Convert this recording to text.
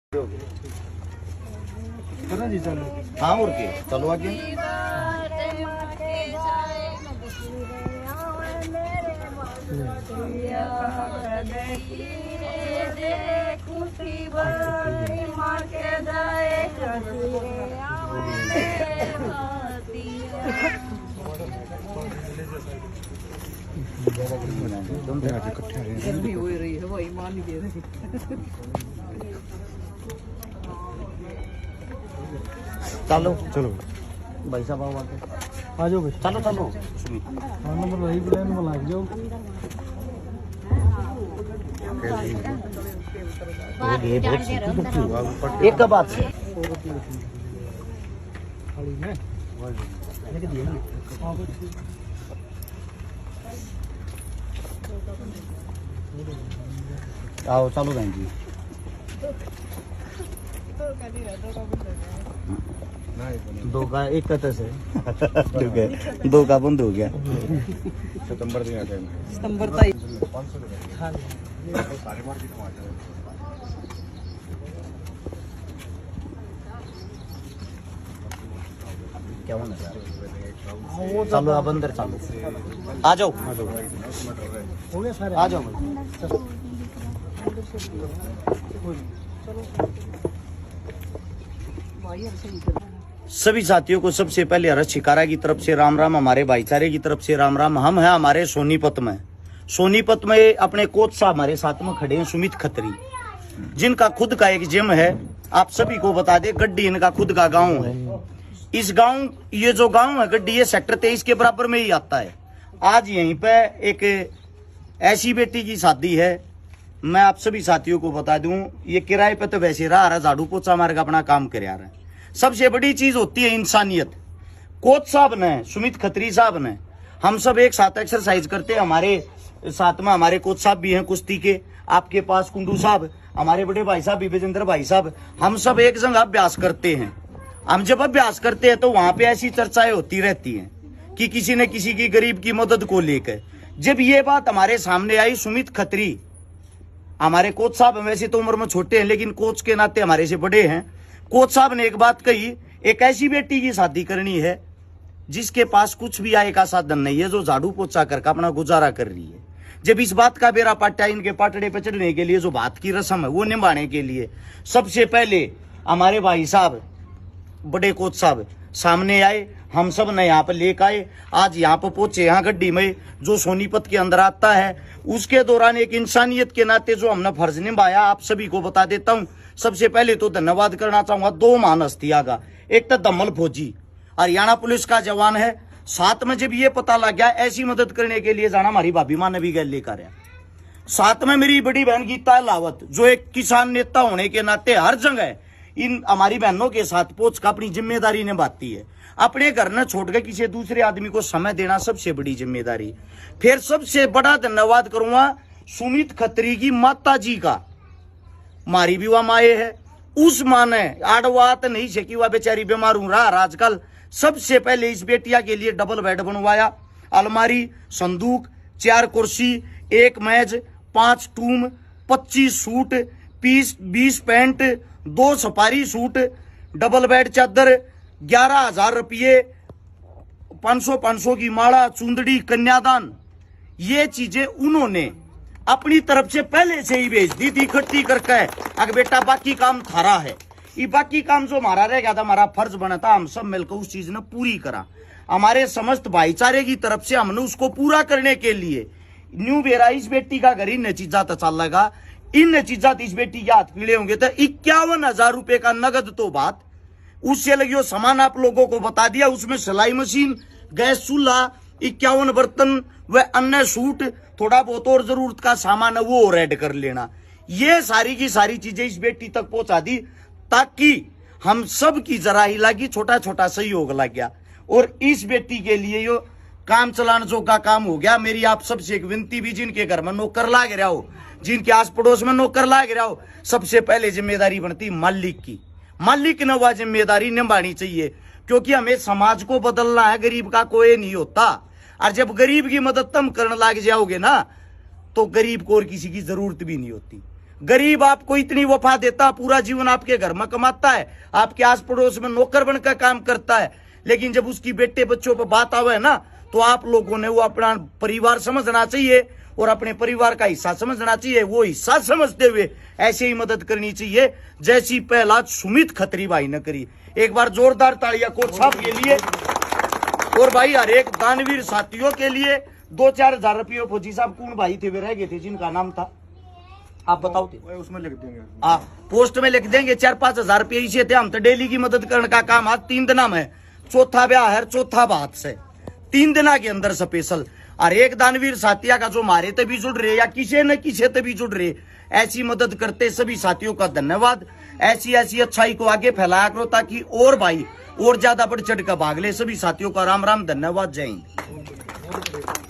जी चलो। हाँ और के चलो आगे। जल्दी हो रही है वही मान ही दे रही। चलो चलो भाई साहब आओ आगे। आ जाओ भाई। चलो चलो हाँ नंबर वही प्लान में लग जाओ। एक का बात से खाली में आओ चलो बहन जी। दो का एक का तो है दो का बंद हो गया। सितंबर दिन आते हैं। सितंबर तक क्या होना चलो आप अंदर चलो। आ जाओ हो गया सारे। आ जाओ सभी साथियों को सबसे पहले हर्ष शिकारा की तरफ से राम राम, हमारे भाईचारे की तरफ से राम राम। हम हैं हमारे सोनीपत में अपने कोच साहब हमारे साथ में खड़े हैं, सुमित खत्री, जिनका खुद का एक जिम है। आप सभी को बता दें गड्डी इनका खुद का गांव है। इस गांव ये जो गांव है गड्डी ये सेक्टर 23 के बराबर में ही आता है। आज यहीं पे एक ऐसी बेटी की शादी है। मैं आप सभी साथियों को बता दूं ये किराए पे तो वैसे रहा झाड़ू पोछा मार का अपना काम कर रहा है। सबसे बड़ी चीज होती है इंसानियत। कोच साहब ने, सुमित खत्री साहब ने, हम सब एक साथ एक्सरसाइज करते हैं। हमारे साथ में हमारे कोच साहब भी हैं कुश्ती के, आपके पास कुंडू साहब, हमारे बड़े भाई साहब विजेंद्र भाई साहब, हम सब एक जगह अभ्यास करते हैं। हम जब अभ्यास करते हैं तो वहां पे ऐसी चर्चाएं होती रहती हैं कि किसी न किसी की गरीब की मदद को लेकर। जब ये बात हमारे सामने आई, सुमित खत्री हमारे कोच साहब वैसे तो उम्र में छोटे हैं लेकिन कोच के नाते हमारे से बड़े हैं। कोच साहब ने एक बात कही, एक ऐसी बेटी की शादी करनी है जिसके पास कुछ भी आय का साधन नहीं है, जो झाड़ू पोछा करके अपना गुजारा कर रही है। जब इस बात का बेरा पाटा इनके पाटड़े पे चढ़ने के लिए जो बात की रस्म है वो निभाने के लिए सबसे पहले हमारे भाई साहब बड़े कोच साहब सामने आए। हम सब ने यहाँ पर लेकर आए, आज यहाँ पर पहुंचे। यहाँ गड्डी में जो सोनीपत के अंदर आता है उसके दौरान एक इंसानियत के नाते जो हमने फर्ज निभाया आप सभी को बता देता हूँ। सबसे पहले तो धन्यवाद करना चाहूंगा दो महान हस्तियां का। एक तो दमल फौजी हरियाणा पुलिस का जवान है, साथ में जब ये पता लग गया ऐसी मदद करने के लिए जाना, हमारी भाभी माँ ने भी गैल लेकर आया। साथ में मेरी बड़ी बहन गीता लावत जो एक किसान नेता होने के नाते हर जगह इन हमारी बहनों के साथ पहुंच कर अपनी जिम्मेदारी निभाती है। अपने घर न छोड़ कर किसी दूसरे आदमी को समय देना सबसे बड़ी जिम्मेदारी। फिर सबसे बड़ा धन्यवाद करूंगा सुमित खत्री की माता जी का। मारी भी वह माए है, उस माँ ने आड़वात नहीं सकी, वह बेचारी बीमार हूं रहा आजकल। सबसे पहले इस बेटिया के लिए डबल बेड बनवाया, अलमारी, संदूक, 4 कुर्सी, 1 मेज, 5 टूम, 25 suit, 20 pant, 2 safari suit, double bed चादर, 11,000 रुपये, 500 की माला, चुंदड़ी, कन्यादान, ये चीजें उन्होंने अपनी तरफ से पहले से ही भेज दी थी इकट्ठी करके। अगर बेटा बाकी काम थारा है, ये बाकी काम जो हमारा रह गया था, हमारा फर्ज बना था, हम सब मिलकर उस चीज ने पूरी करा। हमारे समस्त भाईचारे की तरफ से हमने उसको पूरा करने के लिए न्यू बेरा इस बेटी का घर इन चीजा तो चल लगा। इन चीजा इस बेटी के हाथ पीड़े होंगे तो 51,000 रुपए का नगद तो बात उससे लगी। वो सामान आप लोगों को बता दिया, उसमें सिलाई मशीन, गैस चूल्हा, 51 बर्तन व अन्य सूट, थोड़ा बहुत और जरूरत का सामान है वो रेड कर लेना। ये सारी की सारी चीजें इस बेटी तक पहुंचा दी ताकि हम सब की जरा ही लगी, छोटा छोटा सहयोग लग गया और इस बेटी के लिए यो काम चलाने जो का काम हो गया। मेरी आप सबसे एक विनती भी, जिनके घर में नौकर लाग रहा हो, जिनके आस पड़ोस में नौकर लाग रहा हो, सबसे पहले जिम्मेदारी बनती मालिक की। मालिक ने वह जिम्मेदारी निभानी चाहिए क्योंकि हमें समाज को बदलना है, गरीब का कोई नहीं होता। और जब गरीब की मदद तुम करने लग जाओगे ना तो गरीब को और किसी की जरूरत भी नहीं होती। गरीब आपको इतनी वफा देता, पूरा जीवन आपके घर में कमाता है, आपके आस पड़ोस में नौकर बनकर काम करता है, लेकिन जब उसकी बेटे बच्चों पर बात आवे ना, तो आप लोगों ने वो अपना परिवार समझना चाहिए और अपने परिवार का हिस्सा समझना चाहिए। वो हिस्सा समझते हुए ऐसे ही मदद करनी चाहिए जैसी पहला सुमित खत्री भाई ने करी। एक बार जोरदार तालियां कोच साहब के लिए। और भाई हर एक दानवीर साथियों के लिए 2-4 हजार रुपये। फौजी साहब कौन भाई थे वे रह गए थे जिनका नाम था, आप बताओ थे? उसमें लिख देंगे, पोस्ट में लिख देंगे। 4-5 हजार रुपये इसे थे। हम तो डेली की मदद करने का काम आज 3 दिन में, चौथा ब्याह है, चौथा बात से 3 दिन के अंदर स्पेशल। और एक दानवीर साथिया का जो मारे तभी जुड़ रहे या किसी न किसी तभी जुड़ रहे, ऐसी मदद करते सभी साथियों का धन्यवाद। ऐसी अच्छाई को आगे फैलाया करो ताकि और भाई और ज्यादा बढ़ चढ़ कर भाग ले। सभी साथियों का राम राम, धन्यवाद, जय हिंद।